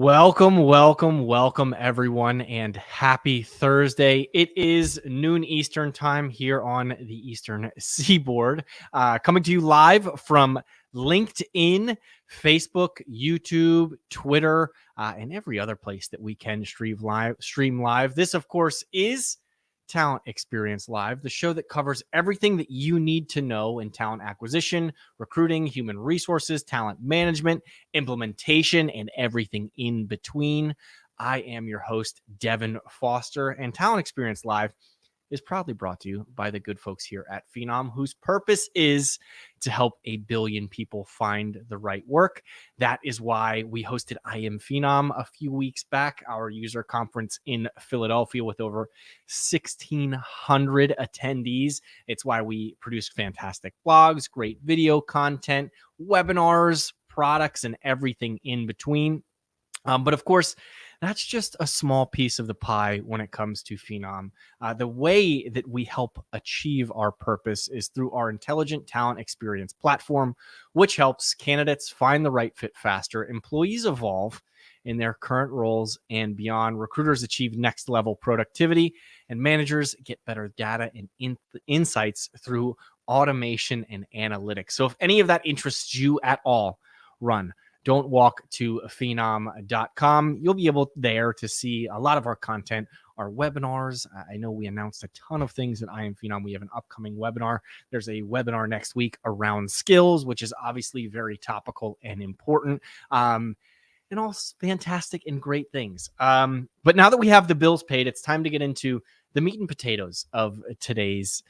Welcome, everyone, and happy Thursday. It is noon Eastern time here on the Eastern Seaboard, coming to you live from LinkedIn, Facebook, YouTube, Twitter, and every other place that we can stream live. This, of course, is Talent Experience Live, the show that covers everything that you need to know in talent acquisition, recruiting, human resources, talent management, implementation, and everything in between. I am your host, Devin Foster, and Talent Experience Live is proudly brought to you by the good folks here at Phenom, whose purpose is to help 1 billion people find the right work. That is why we hosted I Am Phenom a few weeks back, our user conference in Philadelphia with over 1,600 attendees. It's why we produced fantastic blogs, great video content, webinars, products, and everything in between. But of course, that's just a small piece of the pie when it comes to Phenom. The way that we help achieve our purpose is through our intelligent talent experience platform, which helps candidates find the right fit faster, employees evolve in their current roles and beyond, recruiters achieve next level productivity, and managers get better data and insights through automation and analytics. So if any of that interests you at all, don't walk to phenom.com. You'll be able there to see a lot of our content, our webinars. I know we announced a ton of things at I Am Phenom. We have an upcoming webinar. There's a webinar next week around skills, which is obviously very topical and important. And all fantastic and great things. But now that we have the bills paid, it's time to get into the meat and potatoes of today's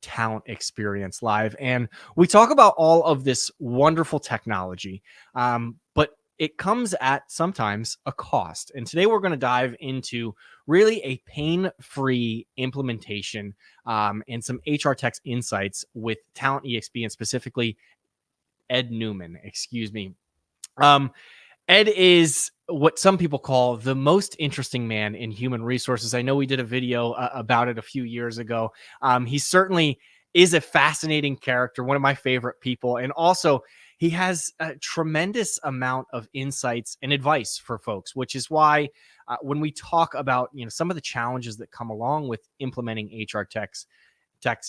Talent Experience Live. And we talk about all of this wonderful technology, but it comes at sometimes a cost. And today we're going to dive into really a pain-free implementation and some HR tech insights with talentEXP and specifically Ed Newman, Ed is what some people call the most interesting man in human resources. I know we did a video about it a few years ago. He certainly is a fascinating character, one of my favorite people. And also he has a tremendous amount of insights and advice for folks, which is why when we talk about, some of the challenges that come along with implementing HR techs,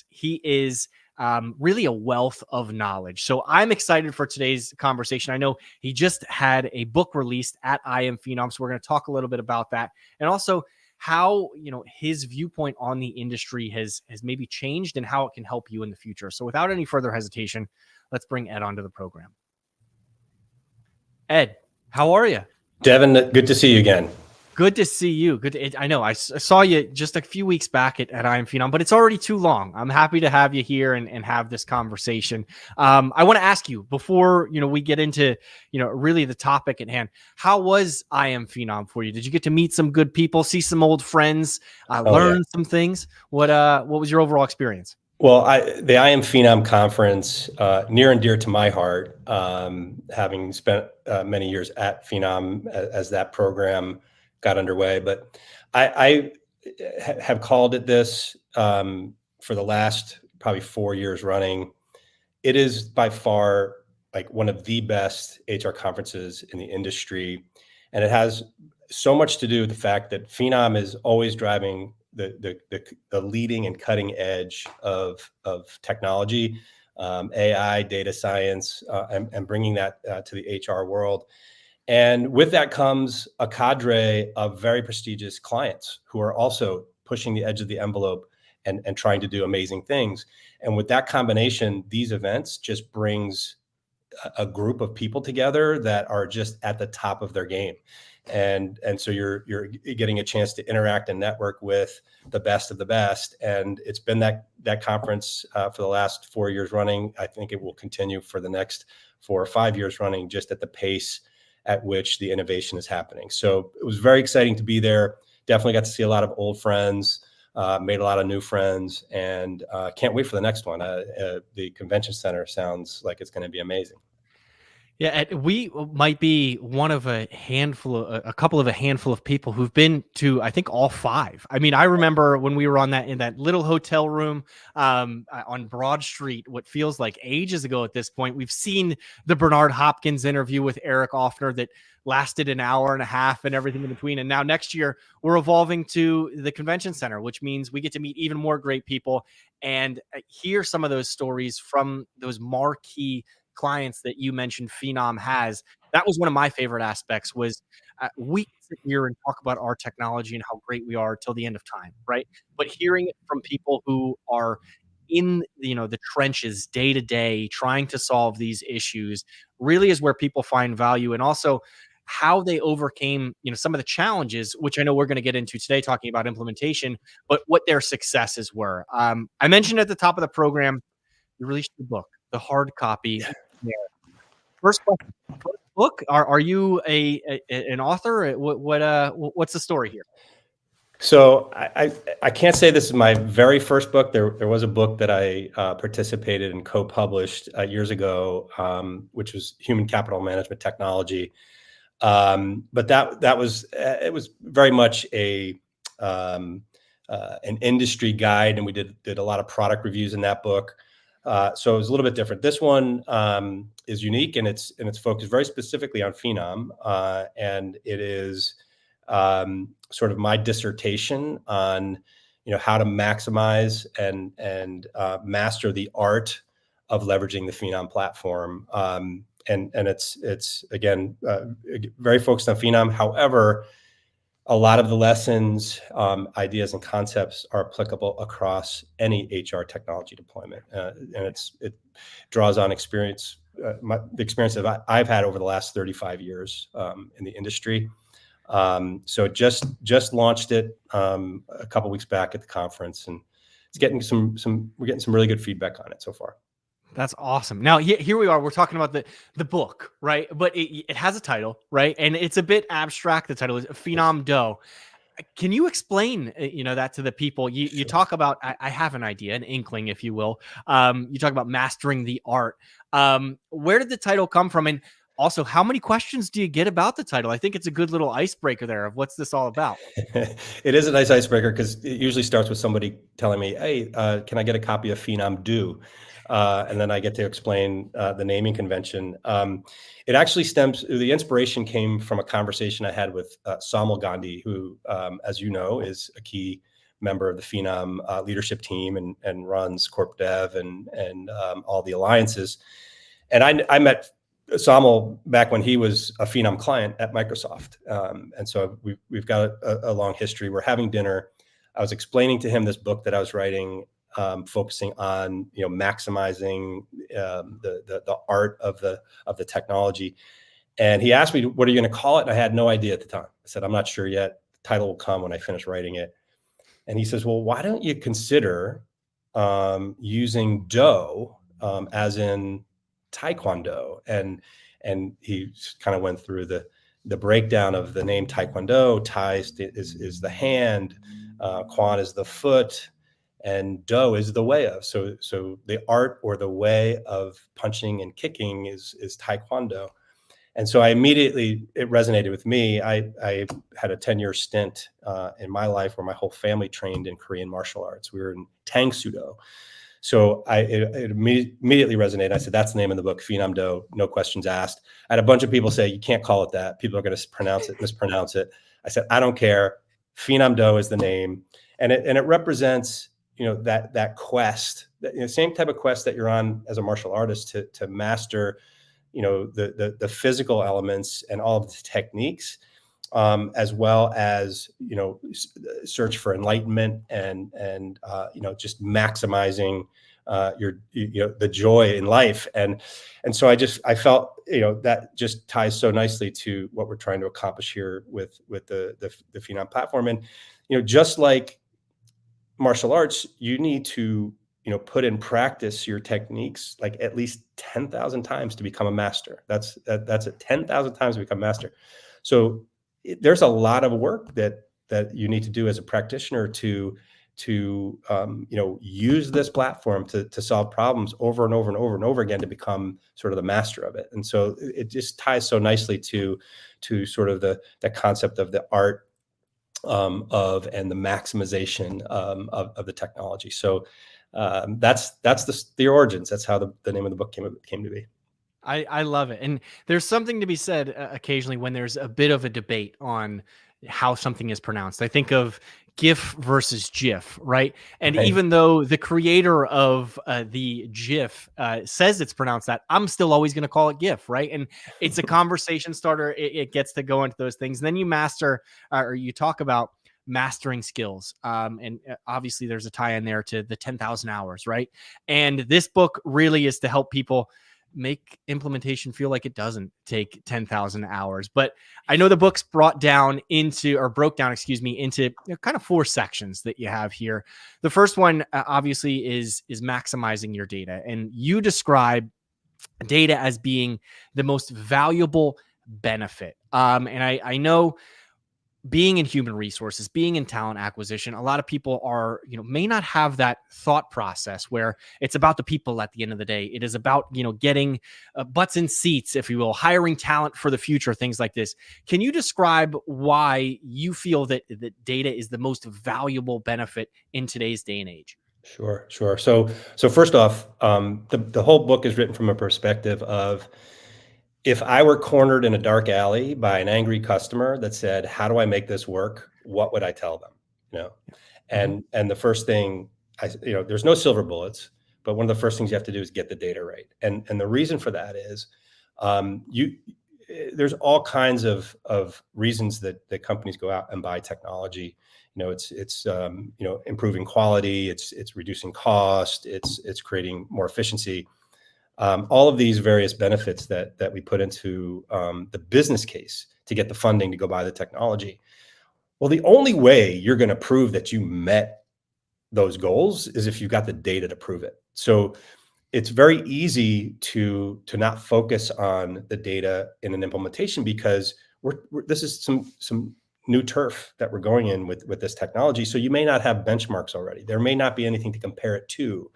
he is really a wealth of knowledge. So I'm excited for today's conversation. I know he just had a book released at I Am Phenom, so we're going to talk a little bit about that, and also how his viewpoint on the industry has maybe changed and how it can help you in the future. So without any further hesitation, let's bring Ed onto the program. Ed, how are you? Devin, good to see you again. Good to see you. I know I saw you just a few weeks back at I Am Phenom, but it's already too long. I'm happy to have you here and have this conversation. I want to ask you before, we get into, really the topic at hand. How was I Am Phenom for you? Did you get to meet some good people, see some old friends, learn some things? What was your overall experience? Well, the I Am Phenom conference, near and dear to my heart, having spent many years at Phenom as that program got underway. But I have called it this for the last probably 4 years running. It is by far like one of the best HR conferences in the industry. And it has so much to do with the fact that Phenom is always driving the leading and cutting edge of technology, AI, data science, and bringing that to the HR world. And with that comes a cadre of very prestigious clients who are also pushing the edge of the envelope and trying to do amazing things. And with that combination, these events just brings a group of people together that are just at the top of their game. And so you're getting a chance to interact and network with the best of the best. And it's been that conference for the last 4 years running. I think it will continue for the next 4 or 5 years running, just at the pace at which the innovation is happening. So it was very exciting to be there. Definitely got to see a lot of old friends, made a lot of new friends, and can't wait for the next one. The convention center sounds like it's going to be amazing. Yeah, and we might be one of a handful of a handful of people who've been to, I think, all five. I mean, I remember when we were on that in that little hotel room on Broad Street, what feels like ages ago at this point. We've seen the Bernard Hopkins interview with Eric Offner that lasted an hour and a half and everything in between. And now next year we're evolving to the convention center, which means we get to meet even more great people and hear some of those stories from those marquee clients that you mentioned Phenom has. That was one of my favorite aspects was we can sit here and talk about our technology and how great we are till the end of time, right? But hearing it from people who are in the trenches day to day trying to solve these issues really is where people find value, and also how they overcame some of the challenges, which I know we're going to get into today talking about implementation, but what their successes were. I mentioned at the top of the program you released the book, the hard copy. Yeah. First question, first book. Are you an author? What's the story here? So I can't say this is my very first book. There was a book that I participated and co-published years ago, which was Human Capital Management Technology. But that was it was very much an industry guide, and we did a lot of product reviews in that book. So it was a little bit different. This one is unique, and it's focused very specifically on Phenom, and it is sort of my dissertation on how to maximize and master the art of leveraging the Phenom platform. And it's again very focused on Phenom. However, a lot of the lessons, ideas, and concepts are applicable across any HR technology deployment, and it draws on experience, the experience that I've had over the last 35 years in the industry. So just launched it a couple weeks back at the conference, and it's getting we're getting some really good feedback on it so far. That's awesome. Now here we are. We're talking about the book, right? But it has a title, right? And it's a bit abstract. The title is Phenom Do. Can you explain, that to the people? You talk about, I have an idea, an inkling, if you will. You talk about mastering the art. Where did the title come from? And also, how many questions do you get about the title? I think it's a good little icebreaker there of what's this all about. It is a nice icebreaker because it usually starts with somebody telling me, "Hey, can I get a copy of Phenom Do?" And then I get to explain the naming convention. It actually the inspiration came from a conversation I had with Samal Gandhi, who, as you know, is a key member of the Phenom leadership team and runs Corp Dev and all the alliances. And I met Samal back when he was a Phenom client at Microsoft. And so we've got a long history. We're having dinner. I was explaining to him this book that I was writing, focusing on maximizing the art of the technology. And he asked me, "What are you going to call it?" And I had no idea at the time. I said, "I'm not sure yet. The title will come when I finish writing it." And he says, "Well, why don't you consider using Do as in Taekwondo?" And he kind of went through the breakdown of the name Taekwondo. Tai is the hand, Quan is the foot, and Do is the way of. So the art or the way of punching and kicking is Taekwondo. And so it resonated with me. I had a 10-year stint in my life where my whole family trained in Korean martial arts. We were in Tang Sudo. So it immediately resonated. I said, "That's the name of the book, Phenom Do, no questions asked." I had a bunch of people say, "You can't call it that. People are going to mispronounce it." I said, "I don't care. Phenom Do is the name." And it represents, that quest, same type of quest that you're on as a martial artist to master, the physical elements and all of the techniques, as well as search for enlightenment and just maximizing the joy in life. And so I felt that just ties so nicely to what we're trying to accomplish here with the Phenom platform. And just like martial arts, you need to put in practice your techniques like at least 10,000 times to become a master. That's it, 10,000 times to become master. So there's a lot of work that you need to do as a practitioner to to use this platform to solve problems over and over and over and over again, to become sort of the master of it. And so it just ties so nicely to sort of the concept of the art of and the maximization of the technology. So that's the origins. That's how the name of the book came to be. I love it. And there's something to be said occasionally when there's a bit of a debate on how something is pronounced. I think of GIF versus GIF, right? And Right. even though the creator of the GIF says it's pronounced that, I'm still always going to call it GIF, right? And it's a conversation starter. It gets to go into those things. And then you master or you talk about mastering skills. And obviously there's a tie in there to the 10,000 hours, right? And this book really is to help people make implementation feel like it doesn't take 10,000 hours. But I know the book's broke down, into kind of 4 sections that you have here. The first one obviously is maximizing your data. And you describe data as being the most valuable benefit. And I know, being in human resources, being in talent acquisition, a lot of people are, may not have that thought process where it's about the people at the end of the day. It is about, getting butts in seats, if you will, hiring talent for the future, things like this. Can you describe why you feel that data is the most valuable benefit in today's day and age? Sure. So first off, the whole book is written from a perspective of, if I were cornered in a dark alley by an angry customer that said, "How do I make this work?" What would I tell them? You know, Mhm. and the first thing there's no silver bullets, but one of the first things you have to do is get the data right. And the reason for that is, there's all kinds of reasons that companies go out and buy technology. It's improving quality, it's reducing cost, it's creating more efficiency. All of these various benefits that we put into the business case to get the funding to go buy the technology. Well, the only way you're going to prove that you met those goals is if you've got the data to prove it. So it's very easy to not focus on the data in an implementation, because this is some new turf that we're going in with this technology. So you may not have benchmarks already. There may not be anything to compare it to.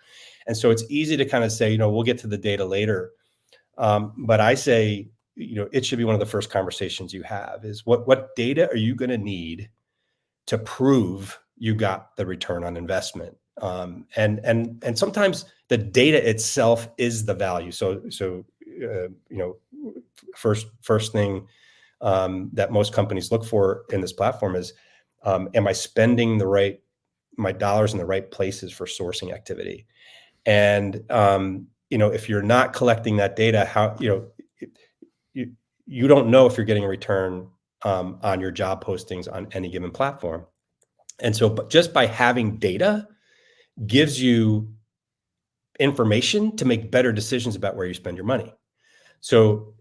And so it's easy to kind of say, we'll get to the data later. But I say, it should be one of the first conversations you have is, what data are you going to need to prove you got the return on investment? And sometimes the data itself is the value. So first thing that most companies look for in this platform is, am I spending my dollars in the right places for sourcing activity? And if you're not collecting that data, how you don't know if you're getting a return on your job postings on any given platform. And so, but just by having data gives you information to make better decisions about where you spend your money. So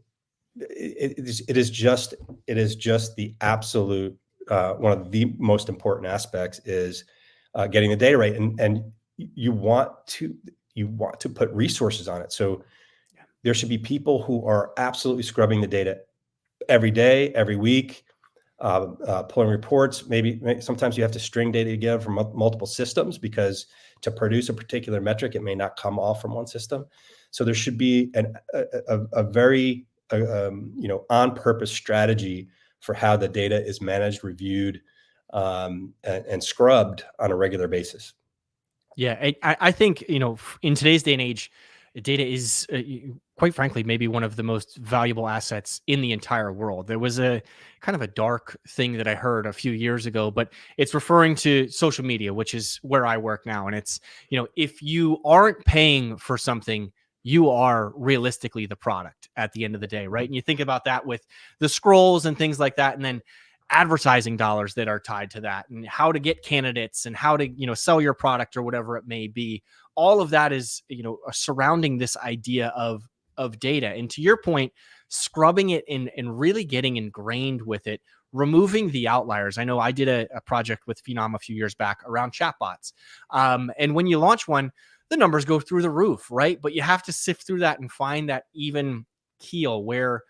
it is just the absolute one of the most important aspects is getting the data right, and you want to put resources on it. So there should be people who are absolutely scrubbing the data every day, every week, pulling reports. Maybe sometimes you have to string data together from multiple systems, because to produce a particular metric, it may not come all from one system. So there should be a very on purpose strategy for how the data is managed, reviewed, and scrubbed on a regular basis. Yeah, I think, in today's day and age, data is quite frankly maybe one of the most valuable assets in the entire world. There was a kind of a dark thing that I heard a few years ago, but it's referring to social media, which is where I work now. And it's, if you aren't paying for something, you are realistically the product at the end of the day, right? And you think about that with the scrolls and things like that, and then advertising dollars that are tied to that, and how to get candidates, and how to sell your product or whatever it may be. All of that is surrounding this idea of data. And to your point, scrubbing it and really getting ingrained with it, removing the outliers. I know I did a project with Phenom a few years back around chatbots, and when you launch one, the numbers go through the roof, right? But you have to sift through that and find that even keel where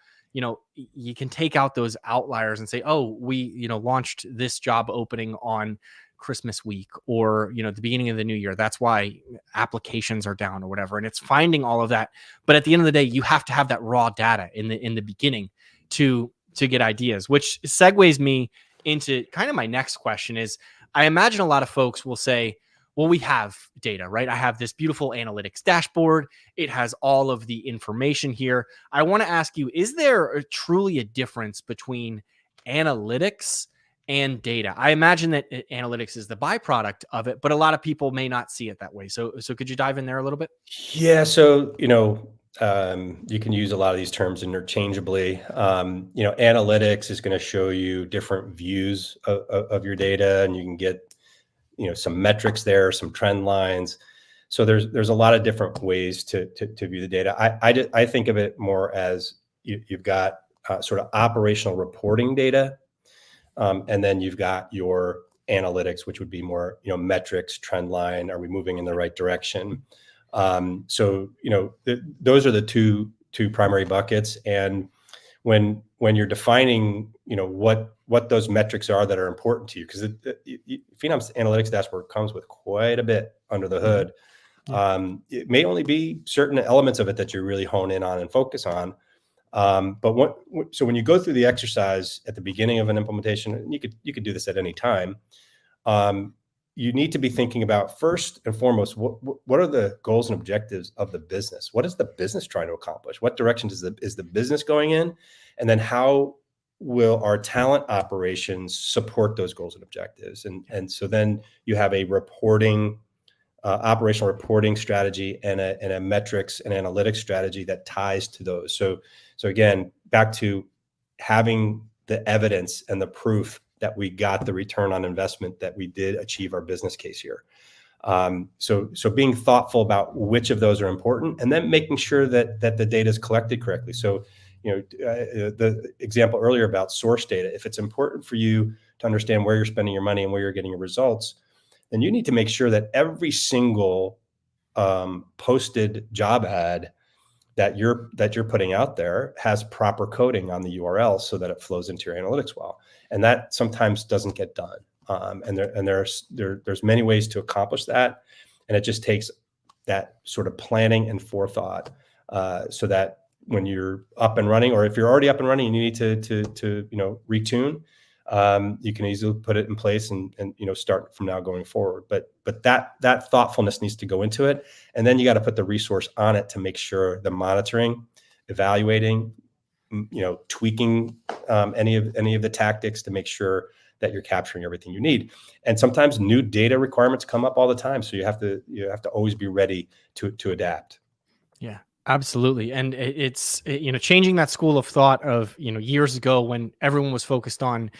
you can take out those outliers and say, oh, we launched this job opening on Christmas week or, the beginning of the new year. That's why applications are down or whatever. And it's finding all of that. But at the end of the day, you have to have that raw data in the beginning to get ideas, which segues me into kind of my next question is, I imagine a lot of folks will say, well, we have data, right? I have this beautiful analytics dashboard. It has all of the information here. I want to ask you, is there truly a difference between analytics and data? I imagine that analytics is the byproduct of it, but a lot of people may not see it that way. So could you dive in there a little bit? Yeah. So, you can use a lot of these terms interchangeably. Analytics is going to show you different views of your data, and you can get, some metrics there, some trend lines. So there's a lot of different ways to view the data. I think of it more as you've got sort of operational reporting data, and then you've got your analytics, which would be more, metrics, trend line. Are we moving in the right direction? So those are the two primary buckets. And when you're defining, what those metrics are that are important to you, because Phenom's analytics dashboard comes with quite a bit under the hood. Yeah. It may only be certain elements of it that you really hone in on and focus on. So when you go through the exercise at the beginning of an implementation, and you could do this at any time, you need to be thinking about, first and foremost, what are the goals and objectives of the business? What is the business trying to accomplish? What direction is the business going in? And then how will our talent operations support those goals and objectives? And so then you have a operational reporting strategy and a metrics and analytics strategy that ties to those. So again, back to having the evidence and the proof that we got the return on investment, that we did achieve our business case here. So being thoughtful about which of those are important, and then making sure that the data is collected correctly. So, the example earlier about source data, if it's important for you to understand where you're spending your money and where you're getting your results, then you need to make sure that every single posted job ad that you're putting out there has proper coding on the URL so that it flows into your analytics well. And that sometimes doesn't get done. And there's many ways to accomplish that. And it just takes that sort of planning and forethought, so that when you're up and running, or if you're already up and running and you need to retune, you can easily put it in place and start from now going forward. But that thoughtfulness needs to go into it, and then you got to put the resource on it to make sure the monitoring, evaluating, tweaking any of the tactics to make sure that you're capturing everything you need. And sometimes new data requirements come up all the time, so you have to always be ready to adapt. Yeah, absolutely. And it's, changing that school of thought of, years ago when everyone was focused on,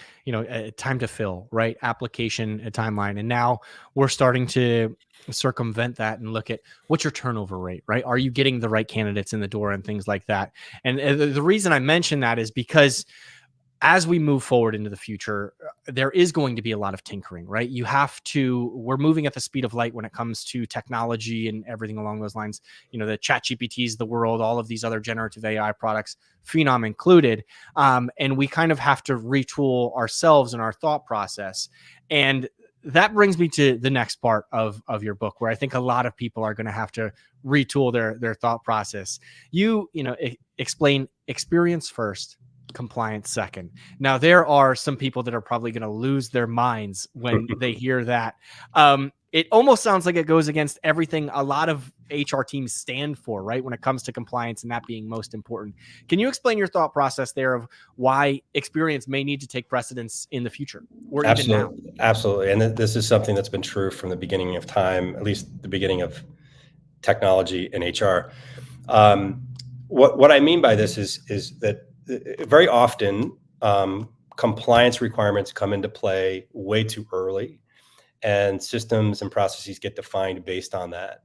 time to fill, right? Application, a timeline. And now we're starting to circumvent that and look at what's your turnover rate, right? Are you getting the right candidates in the door and things like that? And the reason I mention that is because as we move forward into the future, there is going to be a lot of tinkering, right? We're moving at the speed of light when it comes to technology and everything along those lines. The chat GPTs, the world, all of these other generative AI products, Phenom included. And we kind of have to retool ourselves and our thought process. And that brings me to the next part of your book, where I think a lot of people are going to have to retool their thought process. You explain experience first, compliance second. Now, there are some people that are probably going to lose their minds when they hear that. It almost sounds like it goes against everything a lot of HR teams stand for, right? When it comes to compliance and that being most important. Can you explain your thought process there of why experience may need to take precedence in the future or even now? Absolutely. And this is something that's been true from the beginning of time, at least the beginning of technology in HR. What I mean by this is that very often compliance requirements come into play way too early, and systems and processes get defined based on that.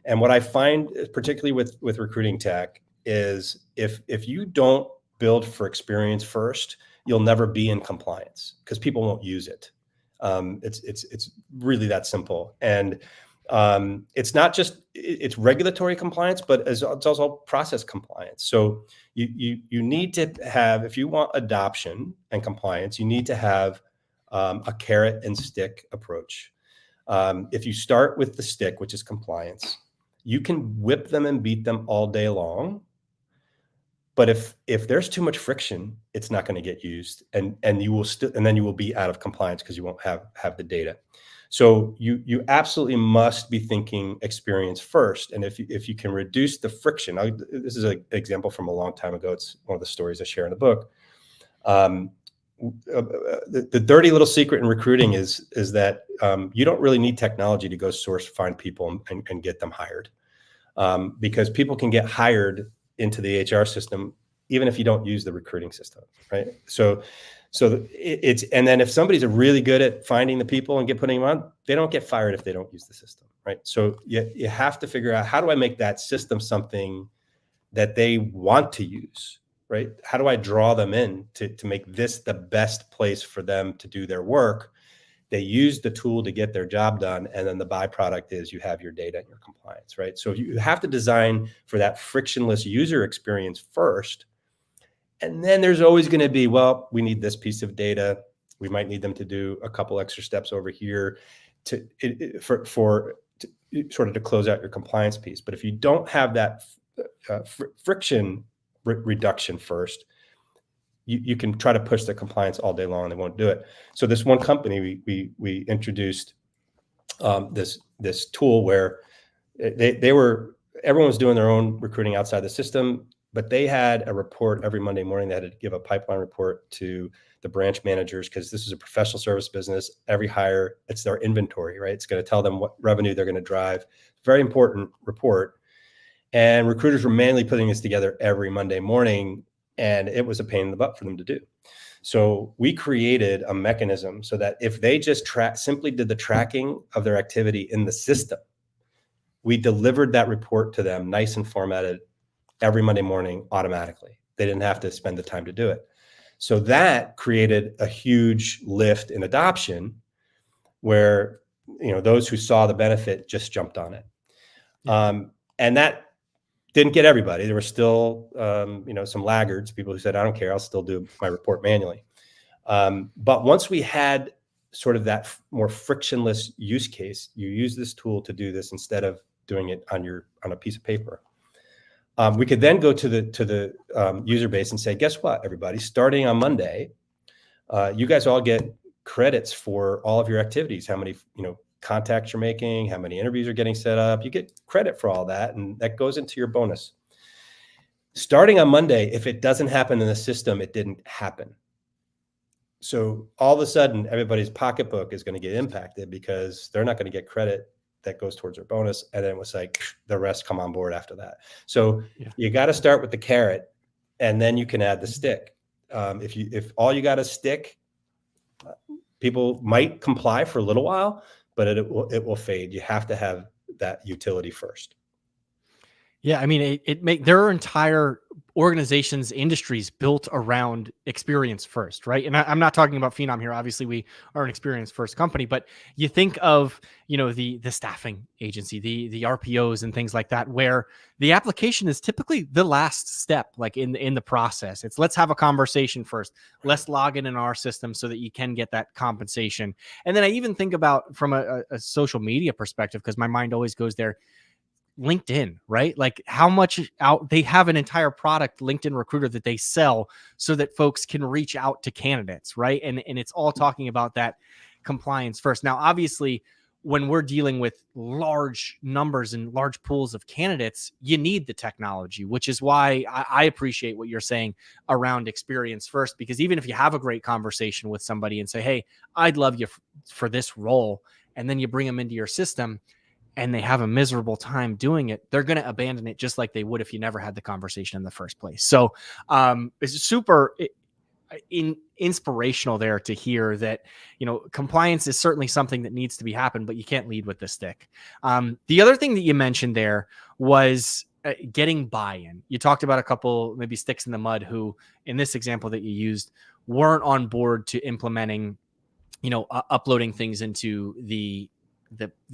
And what I find, particularly with recruiting tech, is if you don't build for experience first, you'll never be in compliance because people won't use it. It's really that simple. And it's not just it's regulatory compliance, but it's also process compliance. So you need to have, if you want adoption and compliance, you need to have a carrot and stick approach. If you start with the stick, which is compliance, you can whip them and beat them all day long. But if there's too much friction, it's not going to get used, and you will still, and then you will be out of compliance because you won't have the data. So you absolutely must be thinking experience first. And if you can reduce the friction, this is an example from a long time ago. It's one of the stories I share in the book. The dirty little secret in recruiting is that you don't really need technology to go find people and get them hired, because people can get hired into the HR system even if you don't use the recruiting system, right? So it's, and then if somebody's really good at finding the people and putting them on, they don't get fired if they don't use the system, right? So you have to figure out, how do I make that system something that they want to use, right? How do I draw them in to make this the best place for them to do their work? They use the tool to get their job done, and then the byproduct is you have your data and your compliance, right? So you have to design for that frictionless user experience first. And then there's always going to be, well, we need this piece of data. We might need them to do a couple extra steps over here to sort of to close out your compliance piece. But if you don't have that friction reduction first, you can try to push the compliance all day long and they won't do it. So this one company, we introduced this tool where everyone was doing their own recruiting outside the system, but they had a report every Monday morning. They had to give a pipeline report to the branch managers, because this is a professional service business. Every hire, it's their inventory, right? It's going to tell them what revenue they're going to drive. Very important report. And recruiters were manually putting this together every Monday morning, and it was a pain in the butt for them to do. So we created a mechanism so that if they just simply did the tracking of their activity in the system, we delivered that report to them nice and formatted every Monday morning automatically. They didn't have to spend the time to do it. So that created a huge lift in adoption, where those who saw the benefit just jumped on it. And that didn't get everybody. There were still, some laggards, people who said, I don't care, I'll still do my report manually. But once we had sort of that more frictionless use case, you use this tool to do this instead of doing it on a piece of paper. We could then go to the user base and say, guess what, everybody, starting on Monday, you guys all get credits for all of your activities, how many, contacts you're making, how many interviews are getting set up. You get credit for all that, and that goes into your bonus. Starting on Monday, if it doesn't happen in the system, it didn't happen. So all of a sudden, everybody's pocketbook is going to get impacted because they're not going to get credit that goes towards their bonus. And then it was like the rest come on board after that. So you got to start with the carrot, and then you can add the stick. If all you got is stick, people might comply for a little while, but it will fade. You have to have that utility first. Yeah, I mean, there are entire organizations, industries built around experience first, right? And I'm not talking about Phenom here. Obviously, we are an experience first company, but you think of the staffing agency, the RPOs and things like that, where the application is typically the last step, like in the process. It's let's have a conversation first. Let's log in our system so that you can get that compensation. And then I even think about from a social media perspective, because my mind always goes there. LinkedIn, right? Like how much out they have an entire product, LinkedIn Recruiter, that they sell so that folks can reach out to candidates, right? And it's all talking about that compliance first. Now, obviously, when we're dealing with large numbers and large pools of candidates, you need the technology, which is why I appreciate what you're saying around experience first, because even if you have a great conversation with somebody and say, hey, I'd love you for this role, and then you bring them into your system, and they have a miserable time doing it, they're going to abandon it just like they would if you never had the conversation in the first place. So it's super inspirational there to hear that, compliance is certainly something that needs to be happened, but you can't lead with the stick. The other thing that you mentioned there was getting buy-in. You talked about a couple, maybe sticks in the mud, who in this example that you used weren't on board to implementing, uploading things into the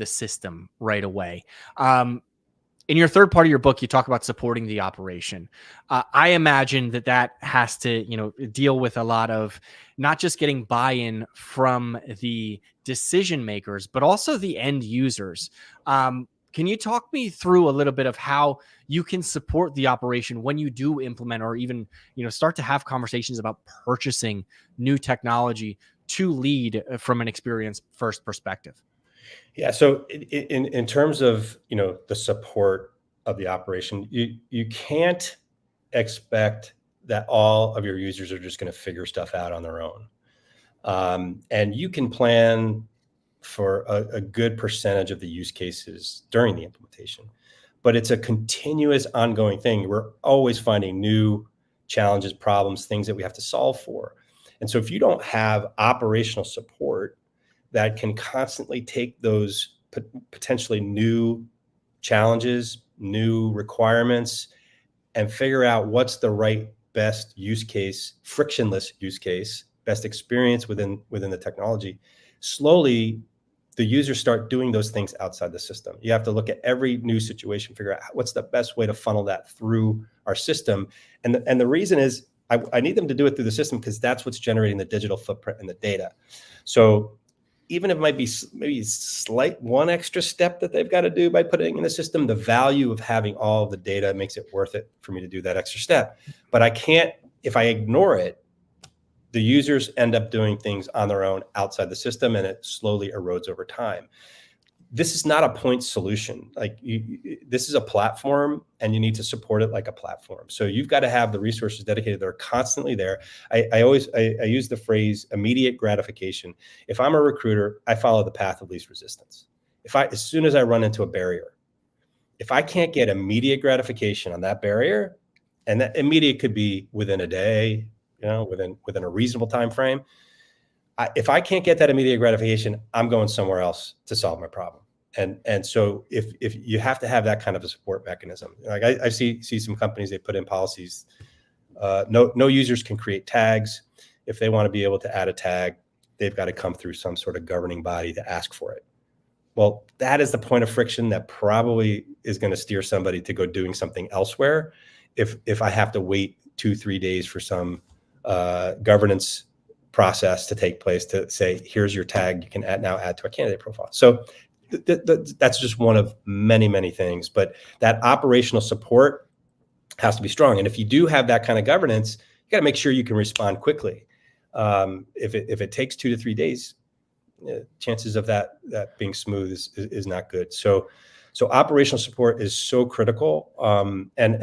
system right away. In your third part of your book, you talk about supporting the operation. I imagine that has to, deal with a lot of not just getting buy-in from the decision makers, but also the end users. Can you talk me through a little bit of how you can support the operation when you do implement, or even, start to have conversations about purchasing new technology to lead from an experience first perspective? Yeah. So in terms of, the support of the operation, you can't expect that all of your users are just going to figure stuff out on their own. And you can plan for a good percentage of the use cases during the implementation, but it's a continuous ongoing thing. We're always finding new challenges, problems, things that we have to solve for. And so if you don't have operational support that can constantly take those potentially new challenges, new requirements, and figure out what's the right best use case, frictionless use case, best experience within the technology, slowly the users start doing those things outside the system. You have to look at every new situation, figure out what's the best way to funnel that through our system. And the reason is I need them to do it through the system because that's what's generating the digital footprint and the data. So even if it might be maybe slight one extra step that they've got to do by putting in the system, the value of having all of the data makes it worth it for me to do that extra step. But I can't, if I ignore it, the users end up doing things on their own outside the system, and it slowly erodes over time. This is not a point solution. This is a platform, and you need to support it like a platform. So you've got to have the resources dedicated that are constantly there. I use the phrase immediate gratification. If I'm a recruiter, I follow the path of least resistance. As soon as I run into a barrier, if I can't get immediate gratification on that barrier, and that immediate could be within a day, within a reasonable time frame. If I can't get that immediate gratification, I'm going somewhere else to solve my problem. And so if you have to have that kind of a support mechanism, like I see some companies, they put in policies, no users can create tags. If they want to be able to add a tag, they've got to come through some sort of governing body to ask for it. Well, that is the point of friction that probably is going to steer somebody to go doing something elsewhere. If I have to wait 2-3 days for some governance process to take place to say, here's your tag, you can now add to a candidate profile. So that's just one of many, many things. But that operational support has to be strong. And if you do have that kind of governance, you got to make sure you can respond quickly. If it takes 2 to 3 days, chances of that being smooth is not good. So operational support is so critical, and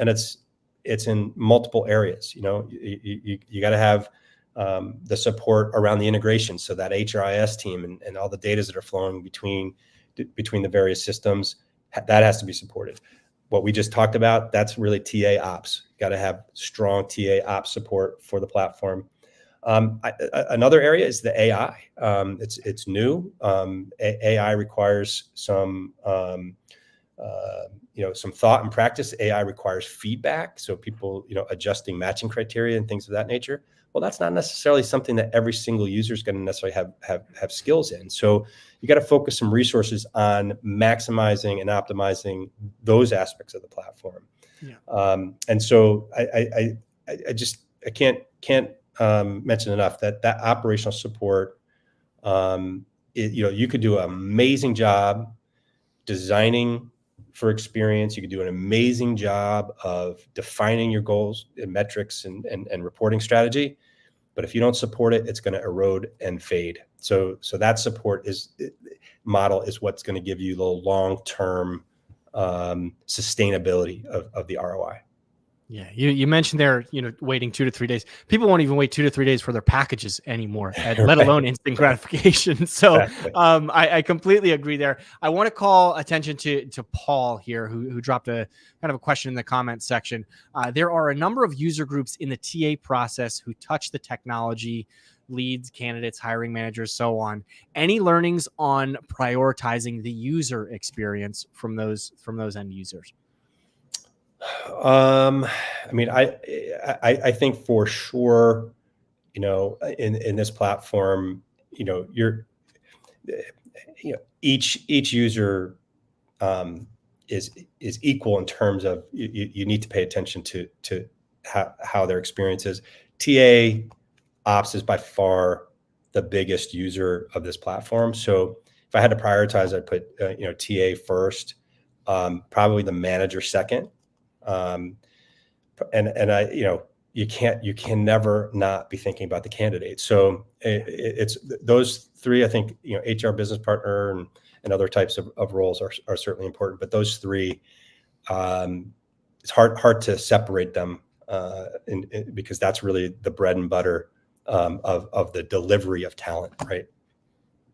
it's in multiple areas. You got to have the support around the integration, so that HRIS team and all the data that are flowing between the various systems, that has to be supported. What we just talked about, that's really TA ops. Got to have strong TA ops support for the platform. Another area is the AI. It's new. AI requires some thought and practice. AI requires feedback. So people, adjusting matching criteria and things of that nature. Well, that's not necessarily something that every single user is going to necessarily have skills in. So you got to focus some resources on maximizing and optimizing those aspects of the platform. Yeah. And so I can't mention enough that operational support, you could do an amazing job designing for experience. You could do an amazing job of defining your goals and metrics and reporting strategy. But if you don't support it, it's going to erode and fade. So that support model is what's going to give you the long-term sustainability of the ROI. Yeah, you mentioned there, waiting 2 to 3 days. People won't even wait 2 to 3 days for their packages anymore, let alone instant gratification. So exactly. I completely agree there. I want to call attention to Paul here, who dropped a kind of a question in the comments section. There are a number of user groups in the TA process who touch the technology, leads, candidates, hiring managers, so on. Any learnings on prioritizing the user experience from those end users? I think for sure, in this platform, each user is equal in terms of you need to pay attention to how their experience is. TA ops is by far the biggest user of this platform. So if I had to prioritize, I'd put TA first, probably the manager second, and I you can never not be thinking about the candidate. So it's those three. I think HR business partner and other types of roles are certainly important, but those three, it's hard to separate them because that's really the bread and butter of the delivery of talent, right?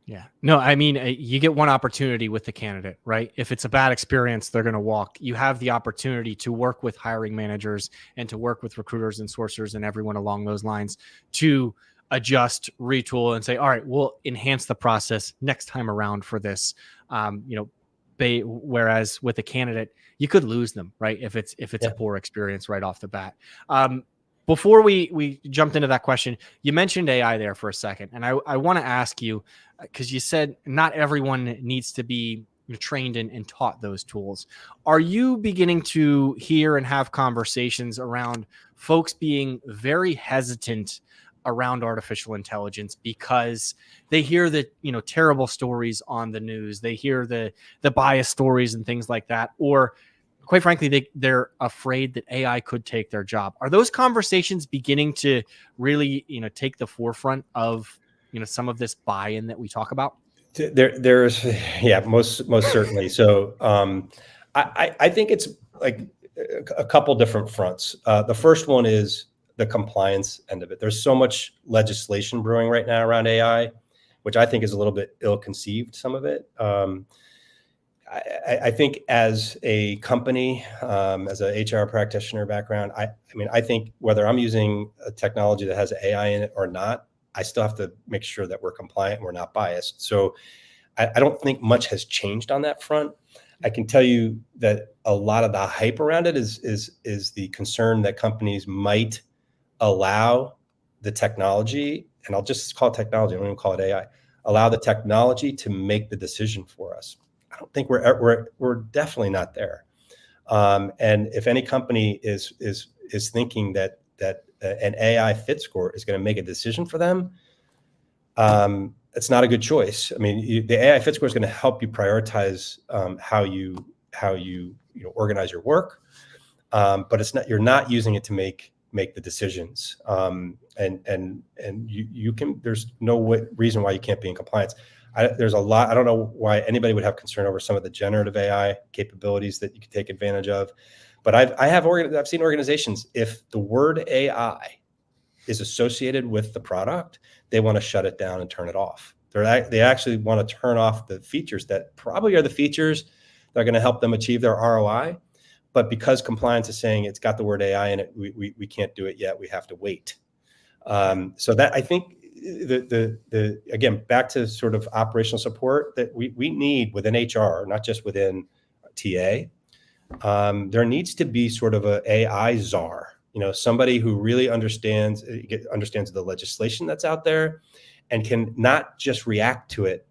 Yeah. No, I mean, you get one opportunity with the candidate, right? If it's a bad experience, they're going to walk. You have the opportunity to work with hiring managers and to work with recruiters and sourcers and everyone along those lines to adjust, retool, and say, all right, we'll enhance the process next time around for this. Whereas with a candidate, you could lose them, right? If it's a poor experience right off the bat. Before we jumped into that question, you mentioned AI there for a second. And I want to ask you, because you said not everyone needs to be trained and taught those tools. Are you beginning to hear and have conversations around folks being very hesitant around artificial intelligence because they hear the terrible stories on the news, they hear the bias stories and things like that, or quite frankly, they're afraid that AI could take their job? Are those conversations beginning to really, take the forefront of, some of this buy-in that we talk about? There's most certainly. So I think it's like a couple different fronts. The first one is the compliance end of it. There's so much legislation brewing right now around AI, which I think is a little bit ill-conceived, some of it. I think as a company, as an HR practitioner background, I think whether I'm using a technology that has AI in it or not, I still have to make sure that we're compliant and we're not biased. So I don't think much has changed on that front. I can tell you that a lot of the hype around it is the concern that companies might allow the technology, and I'll just call it technology, I don't even call it AI, allow the technology to make the decision for us. I don't think we're definitely not there. And if any company is thinking that an AI fit score is going to make a decision for them, it's not a good choice. I mean, the AI fit score is going to help you prioritize how you organize your work, but it's not. You're not using it to make the decisions. And you can. There's no reason why you can't be in compliance. There's a lot. I don't know why anybody would have concern over some of the generative AI capabilities that you can take advantage of. But I've seen organizations, if the word AI is associated with the product, they want to shut it down and turn it off. They actually want to turn off the features that probably are the features that are going to help them achieve their ROI. But because compliance is saying it's got the word AI in it, we can't do it yet. We have to wait. So that, I think, again, back to sort of operational support that we need within HR, not just within TA. There needs to be sort of a AI czar, somebody who really understands the legislation that's out there and can not just react to it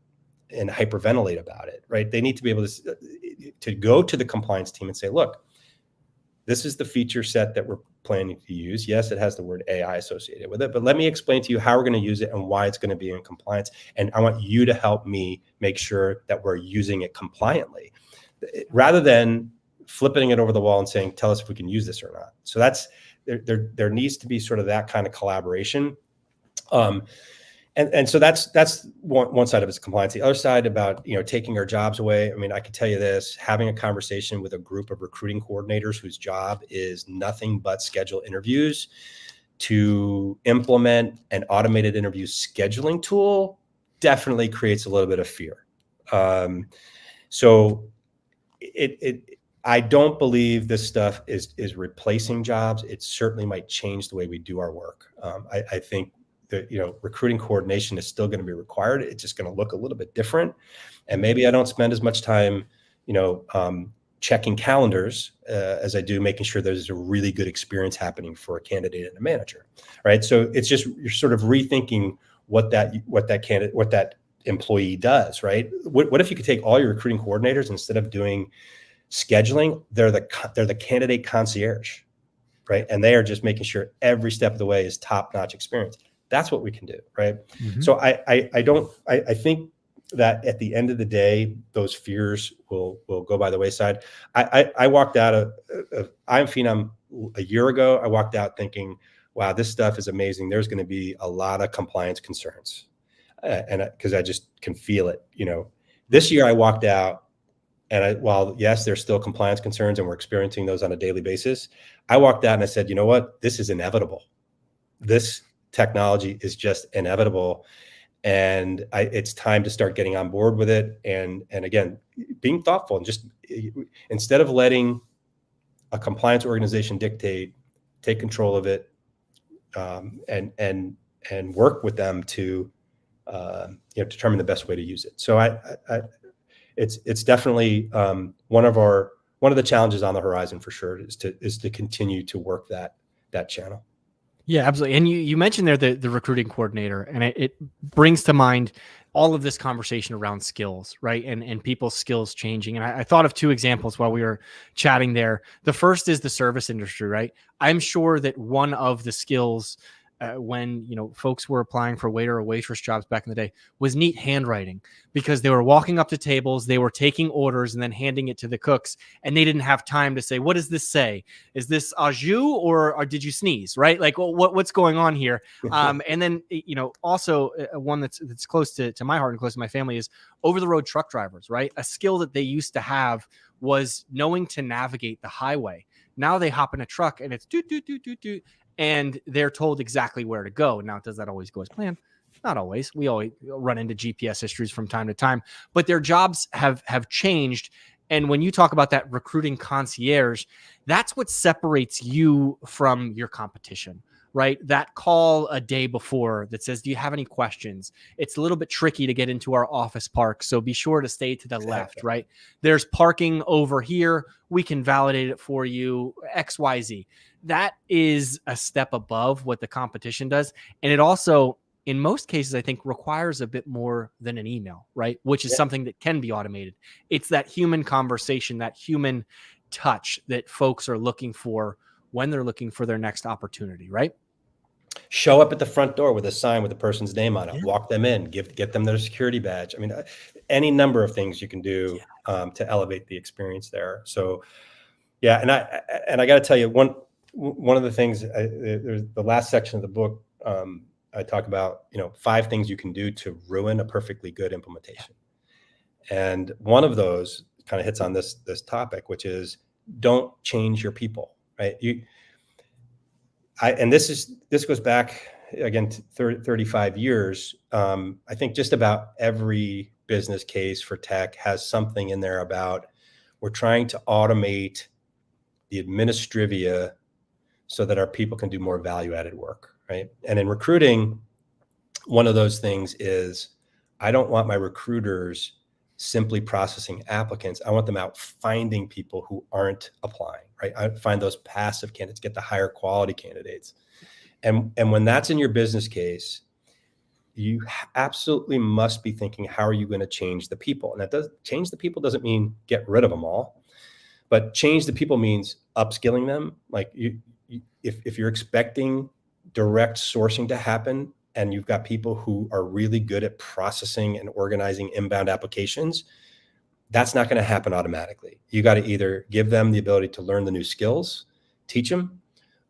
and hyperventilate about it, right? They need to be able to go to the compliance team and say, look, this is the feature set that we're planning to use. Yes, it has the word AI associated with it, but let me explain to you how we're going to use it and why it's going to be in compliance. And I want you to help me make sure that we're using it compliantly, rather than flipping it over the wall and saying, tell us if we can use this or not. So that's, there needs to be sort of that kind of collaboration. And so that's one side of its compliance. The other side about, taking our jobs away. I mean, I can tell you this, having a conversation with a group of recruiting coordinators whose job is nothing but schedule interviews, to implement an automated interview scheduling tool definitely creates a little bit of fear. So I don't believe this stuff is replacing jobs. It certainly might change the way we do our work. I think that, recruiting coordination is still going to be required. It's just going to look a little bit different. And maybe I don't spend as much time, checking calendars as I do making sure there's a really good experience happening for a candidate and a manager, right? So it's just, you're sort of rethinking what that employee does, right? What if you could take all your recruiting coordinators, instead of doing Scheduling, they're the candidate concierge, right? And they are just making sure every step of the way is top-notch experience. That's what we can do, right? Mm-hmm. So I think that at the end of the day, those fears will go by the wayside. I walked out of I'm Phenom a year ago. I walked out thinking, wow, this stuff is amazing. There's going to be a lot of compliance concerns, and because I just can feel it. This year I walked out, and while yes, there's still compliance concerns, and we're experiencing those on a daily basis, I walked out and I said, you know what? This is inevitable. This technology is just inevitable. And it's time to start getting on board with it. And again, being thoughtful and just instead of letting a compliance organization dictate, take control of it, and work with them to determine the best way to use it. So it's definitely one of the challenges on the horizon for sure is to continue to work that channel. Yeah, absolutely. And you mentioned there the recruiting coordinator, and it brings to mind all of this conversation around skills, right? And people's skills changing. And I thought of two examples while we were chatting there. The first is the service industry, right? I'm sure that one of the skills when folks were applying for waiter or waitress jobs back in the day was neat handwriting, because they were walking up to tables, they were taking orders and then handing it to the cooks, and they didn't have time to say, what does this say? Is this au jus or did you sneeze? Right? Like, what's going on here? And then also one that's close to my heart and close to my family is over the road truck drivers, right? A skill that they used to have was knowing to navigate the highway. Now they hop in a truck and it's doot, doot, doot, doot, doot, and they're told exactly where to go. Now, does that always go as planned? Not always. We always run into GPS histories from time to time, but their jobs have changed. And when you talk about that recruiting concierge, that's what separates you from your competition, right? That call a day before that says, do you have any questions? It's a little bit tricky to get into our office park, so be sure to stay to the left, right? There's parking over here. We can validate it for you, XYZ. That is a step above what the competition does. And it also, in most cases, I think requires a bit more than an email, right? Which is something that can be automated. It's that human conversation, that human touch that folks are looking for when they're looking for their next opportunity, right? Show up at the front door with a sign with the person's name on it, walk them in, get them their security badge. I mean, any number of things you can do to elevate the experience there. So, yeah. And I got to tell you, one of the things, there's the last section of the book, I talk about, 5 things you can do to ruin a perfectly good implementation. And one of those kind of hits on this topic, which is don't change your people, right? And this goes back again to 35 years. I think just about every business case for tech has something in there about we're trying to automate the administrivia so that our people can do more value-added work, right? And in recruiting, one of those things is I don't want my recruiters simply processing applicants. I want them out finding people who aren't applying, right? I find those passive candidates, get the higher quality candidates. And when that's in your business case, you absolutely must be thinking, how are you going to change the people? And change the people doesn't mean get rid of them all, but change the people means upskilling them. Like if you're expecting direct sourcing to happen, and you've got people who are really good at processing and organizing inbound applications, that's not going to happen automatically. You got to either give them the ability to learn the new skills, teach them,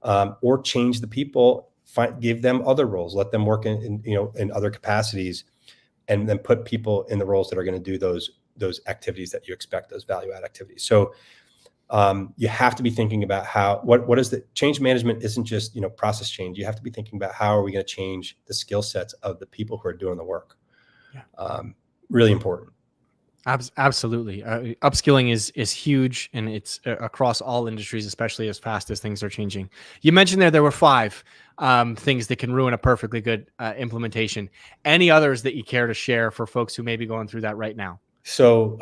or change the people, give them other roles, let them work in other capacities, and then put people in the roles that are going to do those activities that you expect, those value add activities. So you have to be thinking about what is the change management isn't just, process change. You have to be thinking about how are we going to change the skill sets of the people who are doing the work. Yeah. Really important. Absolutely. Upskilling is huge, and it's across all industries, especially as fast as things are changing. You mentioned there were 5 things that can ruin a perfectly good implementation. Any others that you care to share for folks who may be going through that right now? So,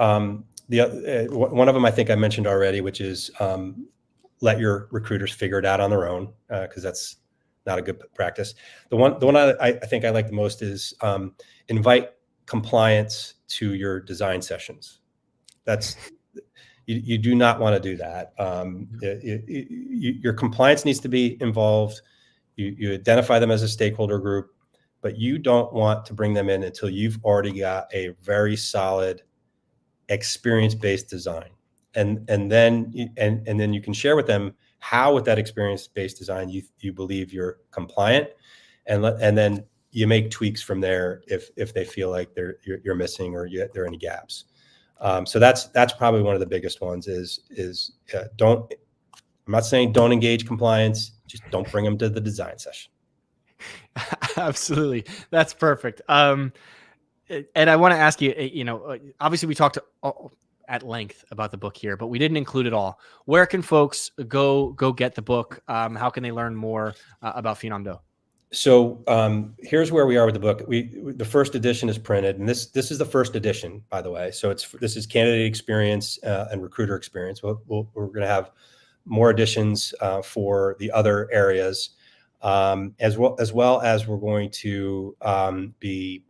one of them I think I mentioned already, which is let your recruiters figure it out on their own, because that's not a good practice. The one I think I like the most is invite compliance to your design sessions. That's You do not want to do that. Your compliance needs to be involved. You identify them as a stakeholder group, but you don't want to bring them in until you've already got a very solid experience-based design. And then you can share with them how, with that experience-based design, you believe you're compliant, and then you make tweaks from there if they feel like you're missing or there are any gaps. So that's probably one of the biggest ones is don't. I'm not saying don't engage compliance, just don't bring them to the design session. Absolutely, that's perfect. And I want to ask you, obviously we talked at length about the book here, but we didn't include it all. Where can folks go get the book? How can they learn more about Phenom Do? So here's where we are with the book. The first edition is printed, and this is the first edition, by the way. So this is candidate experience and recruiter experience. We're going to have more editions for the other areas, as well as we're going to be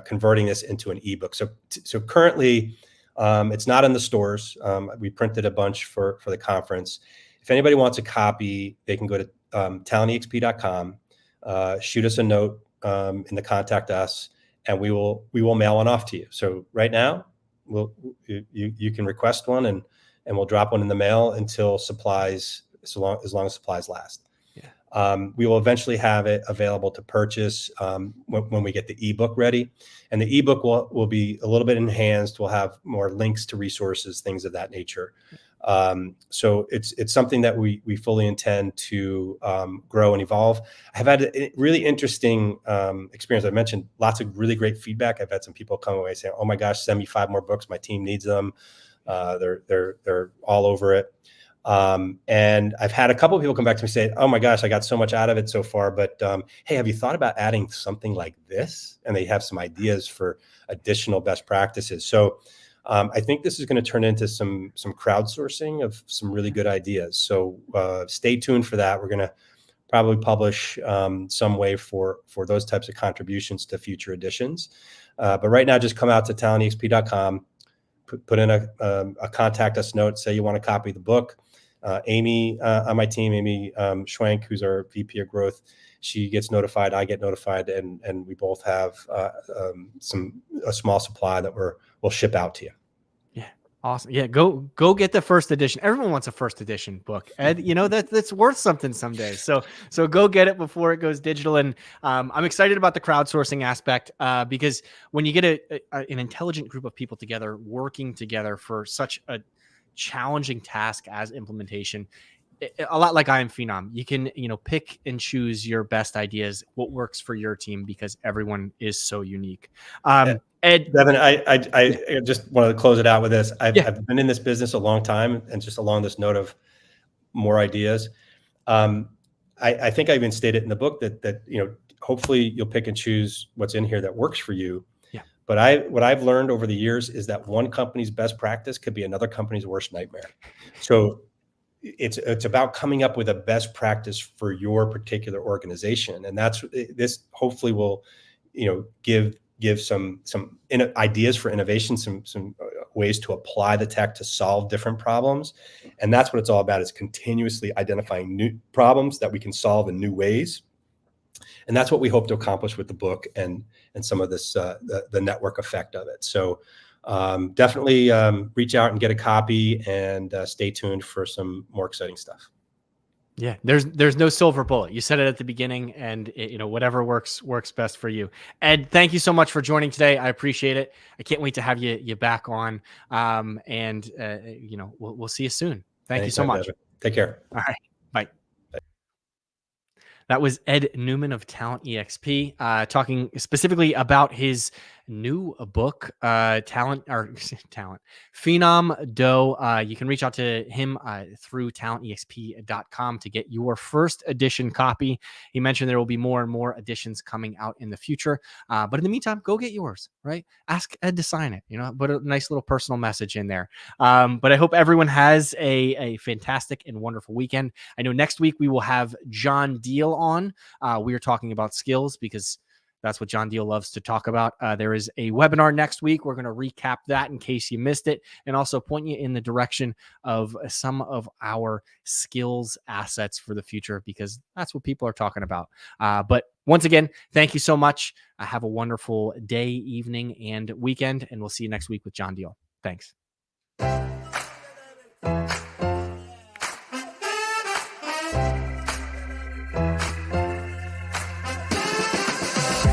converting this into an ebook. So currently, it's not in the stores. We printed a bunch for the conference. If anybody wants a copy, they can go to talentexp.com. Shoot us a note in the contact us, and we will mail one off to you. So right now, you can request one, and we'll drop one in the mail until supplies, as long as supplies last. Yeah. We will eventually have it available to purchase when we get the ebook ready, and the ebook will be a little bit enhanced. We'll have more links to resources, things of that nature. So it's something that we fully intend to grow and evolve. I've had a really interesting experience. I mentioned lots of really great feedback. I've had some people come away saying, "Oh my gosh, send me 5 more books. My team needs them." They're all over it. And I've had a couple of people come back to me saying, "Oh my gosh, I got so much out of it so far, but hey, have you thought about adding something like this?" And they have some ideas for additional best practices. So I think this is going to turn into some crowdsourcing of some really good ideas. So stay tuned for that. We're going to probably publish some way for those types of contributions to future editions. But right now, just come out to talentexp.com, put in a contact us note, say you want a copy of the book. Amy on my team, Amy Schwenk, who's our VP of Growth, she gets notified, I get notified, and we both have a small supply that we'll ship out to you. Yeah, awesome. Yeah, go get the first edition. Everyone wants a first edition book, Ed. That's worth something someday. So go get it before it goes digital. And I'm excited about the crowdsourcing aspect because when you get an intelligent group of people together, working together for such a challenging task as implementation, a lot like I am Phenom, you can pick and choose your best ideas, what works for your team, because everyone is so unique. Ed, Devin, I just wanted to close it out with this. I've been in this business a long time, and just along this note of more ideas, I think I even stated in the book that hopefully you'll pick and choose what's in here that works for you. Yeah. But what I've learned over the years is that one company's best practice could be another company's worst nightmare. So it's about coming up with a best practice for your particular organization, and this hopefully will give some ideas for innovation, some ways to apply the tech to solve different problems. And that's what it's all about, is continuously identifying new problems that we can solve in new ways. And that's what we hope to accomplish with the book and some of this the network effect of it. So definitely reach out and get a copy, and stay tuned for some more exciting stuff. Yeah, there's no silver bullet. You said it at the beginning, and whatever works best for you. Ed, thank you so much for joining today. I appreciate it. I can't wait to have you back on. And we'll see you soon. Thank you so much. David. Take care. All right. Bye. That was Ed Newman of talentEXP, talking specifically about his new book, Phenom Do. You can reach out to him through talentexp.com to get your first edition copy. He mentioned there will be more and more editions coming out in the future. But in the meantime, go get yours, right? Ask Ed to sign it, put a nice little personal message in there. But I hope everyone has a fantastic and wonderful weekend. I know next week we will have John Deal on. We are talking about skills, because That's what John Deal loves to talk about. There is a webinar next week. We're going to recap that in case you missed it, and also point you in the direction of some of our skills assets for the future, because that's what people are talking about. But once again, thank you so much. Have a wonderful day, evening, and weekend, and we'll see you next week with John Deal. Thanks.